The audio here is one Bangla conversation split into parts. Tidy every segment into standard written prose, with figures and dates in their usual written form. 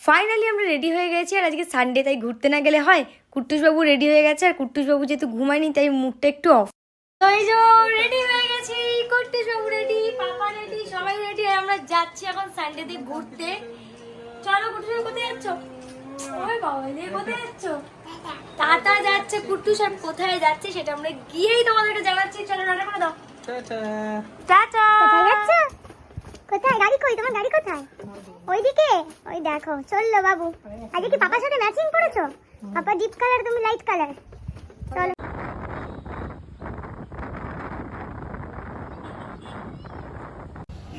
ফাইনালি আমরা রেডি হয়ে গেছি। আর আজকে সানডে, তাই ঘুরতে না গেলে হয়। কুট্টুসবাবু রেডি হয়ে গেছে, আর কুট্টুসবাবু যেহেতু ঘুমায়নি তাই মুখটা একটু অফ। রেডি হয়ে গেছি, কুট্টুসবাবু রেডি, পাপা রেডি, সবাই রেডি। আমরা যাচ্ছি এখন সানডেতে ঘুরতে। চলো কুট্টুসবাবু, কোথায় যাচ্ছ? ওই বাবা রে, কোথায় যাচ্ছ? টাটা যাচ্ছে কুট্টুস। আর কোথায় যাচ্ছে সেটা আমরা গিয়েই তোমাদেরকে জানাচ্ছি। চলো টাটা করে দাও। Tata tata. কোথায় যাচ্ছ? কোথায় গাড়ি? কই তোমার গাড়ি কোথায়? ওইদিকে। ওই দেখো চললো বাবু। আজকে কি পাপার সাথে ম্যাচিং করেছো? পাপা ডিপ কালার, তুমি লাইট কালার। চলো।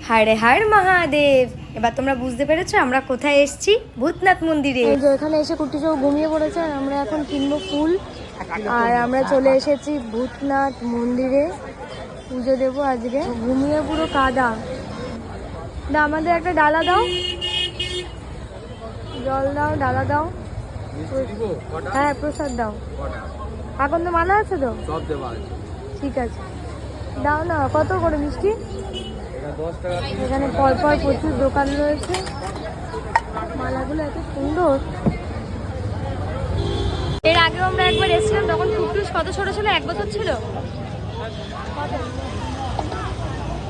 হায় রে হায় মহাদেব। এবার তোমরা বুঝতে পেরেছো আমরা কোথায় এসেছি? ভূতনাথ মন্দিরে। এখানে এসে কুট্টুসবাবু ঘুমিয়ে পড়েছে, আর আমরা এখন কিনবো ফুল। আর আমরা চলে এসেছি ভূতনাথ মন্দিরে, পুজো দেবো আজকে। ঘুমিয়ে পুরো কাদা। না, আমাদের একটা ডালা দাও, জল দাও, ডালা দাও। হ্যাঁ, প্রসাদ দাও। এখন তো মানা আছে তো? ঠিক আছে, দাও না। কত করে মিষ্টি? এখানে পরপর প্রচুর দোকান রয়েছে। মালাগুলো এত সুন্দর। এর আগেও আমরা একবার এসেছিলাম, তখন কুট্টুস কত ছোট ছিল? 1 বছর ছিল।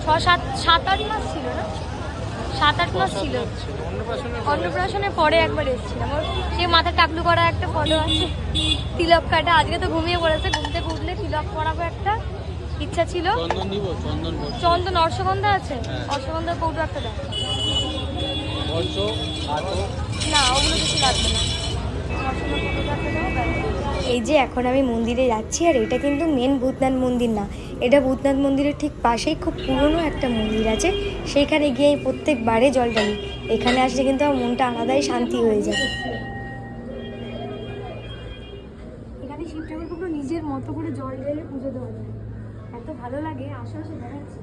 6-7-8 মাস ছিল না? 7-8 মাস ছিল। অন্নপ্রাশনের পরে একবার এসেছিলাম। ওর সেই মাথা টাকলু করা একটা ফটো আছে, তিলক কাটা। আজকে তো ঘুমিয়ে পড়েছে, ঘুম থেকে উঠলে তিলক পরাবো একটা ইচ্ছা ছিল। চন্দন অর্শগন্ধা আছে? অর্শগন্ধা কৌটো একটা দাও না, ওগুলো কিছু লাগবে না। এই যে এখন আমি মন্দিরে যাচ্ছি, আর এটা কিন্তু মেন ভূতনাথ মন্দির না, এটা ভূতনাথ মন্দিরের ঠিক পাশেই খুব পুরনো একটা মন্দির আছে। সেইখানে গিয়ে আমি প্রত্যেকবারে জল ঢালি। এখানে আসলে কিন্তু আমার মনটা আলাদাই শান্তি হয়ে যায়। এখানে শিব ঠাকুরকে নিজের মতো করে জল ঢেলে পুজো দেওয়া যায়, এত ভালো লাগে। আশেপাশে দেখাচ্ছি,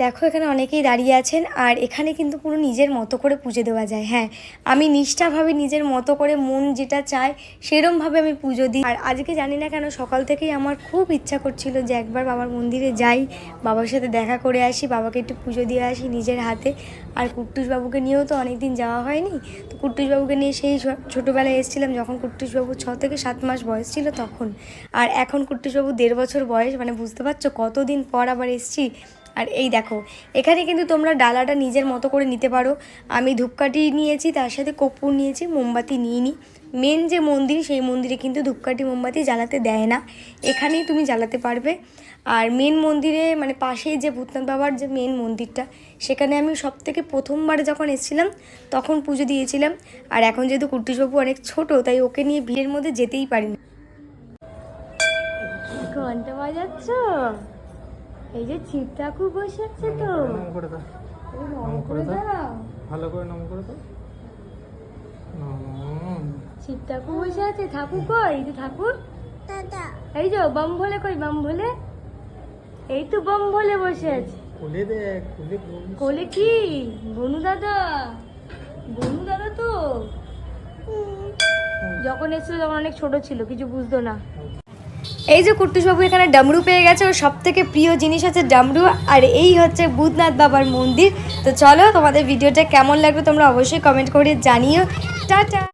দেখো এখানে অনেকেই দাঁড়িয়ে আছেন। আর এখানে কিন্তু পুরো নিজের মতো করে পুজো দেওয়া যায়। হ্যাঁ, আমি নিষ্ঠাভাবে নিজের মতো করে মন যেটা চায় সেরমভাবে আমি পুজো দিই। আর আজকে জানি না কেন সকাল থেকেই আমার খুব ইচ্ছা করছিল যে একবার বাবার মন্দিরে যাই, বাবার সাথে দেখা করে আসি, বাবাকে একটু পুজো দিয়ে আসি নিজের হাতে। আর কুট্টুসবাবুকে নিয়েও তো অনেকদিন যাওয়া হয়নি। তো কুট্টুসবাবুকে নিয়ে সেই ছোটোবেলায় এসেছিলাম, যখন কুট্টুসবাবু 6 থেকে 7 মাস বয়স ছিল তখন। আর এখন কুট্টুসবাবু 1.5 বছর বয়স, মানে বুঝতে পারছো কতদিন পর আবার এসেছি। আর এই দেখো, এখানে কিন্তু তোমরা ডালাটা নিজের মতো করে নিতে পারো। আমি ধূপকাঠি নিয়েছি, তার সাথে কর্পূর নিয়েছি, মোমবাতি নিইনি। মেন যে মন্দির, সেই মন্দিরে কিন্তু ধূপকাঠি মোমবাতি জ্বালাতে দেয় না, এখানেই তুমি জ্বালাতে পারবে। আর মেন মন্দিরে মানে পাশেই যে ভূতনাথ বাবার যে মেন মন্দিরটা, সেখানে আমি সবথেকে প্রথমবার যখন এসেছিলাম তখন পুজো দিয়েছিলাম। আর এখন যেহেতু কুট্টুসবাবু অনেক ছোট, তাই ওকে নিয়ে ভিড়ের মধ্যে যেতেই পারি না। ঘন্টা বাজাচ্ছ? এই যে শিব ঠাকুর বসে আছে তো, ভালো করে নাম করে দাও। শিব ঠাকুর বসে আছে। ঠাকুর কই? এই যে ঠাকুর, এই যে বম ভোলে কই? বম ভোলে, এই তো বম ভোলে বসে আছে। কোলে দেখ, কোলে কি? বনু দাদা, বনু দাদা তো যখন এসেছিল তখন অনেক ছোট ছিল, কিছু বুঝতো না। এই যে কুট্টুসবাবু এখানে ডামরু পেয়ে গেছে, ওর সব থেকে প্রিয় জিনিস হচ্ছে ডামরু। আর এই হচ্ছে ভূতনাথ বাবার মন্দির। তো চলো, তোমাদের ভিডিওটা কেমন লাগবে তোমরা অবশ্যই কমেন্ট করে জানিও। টাটা।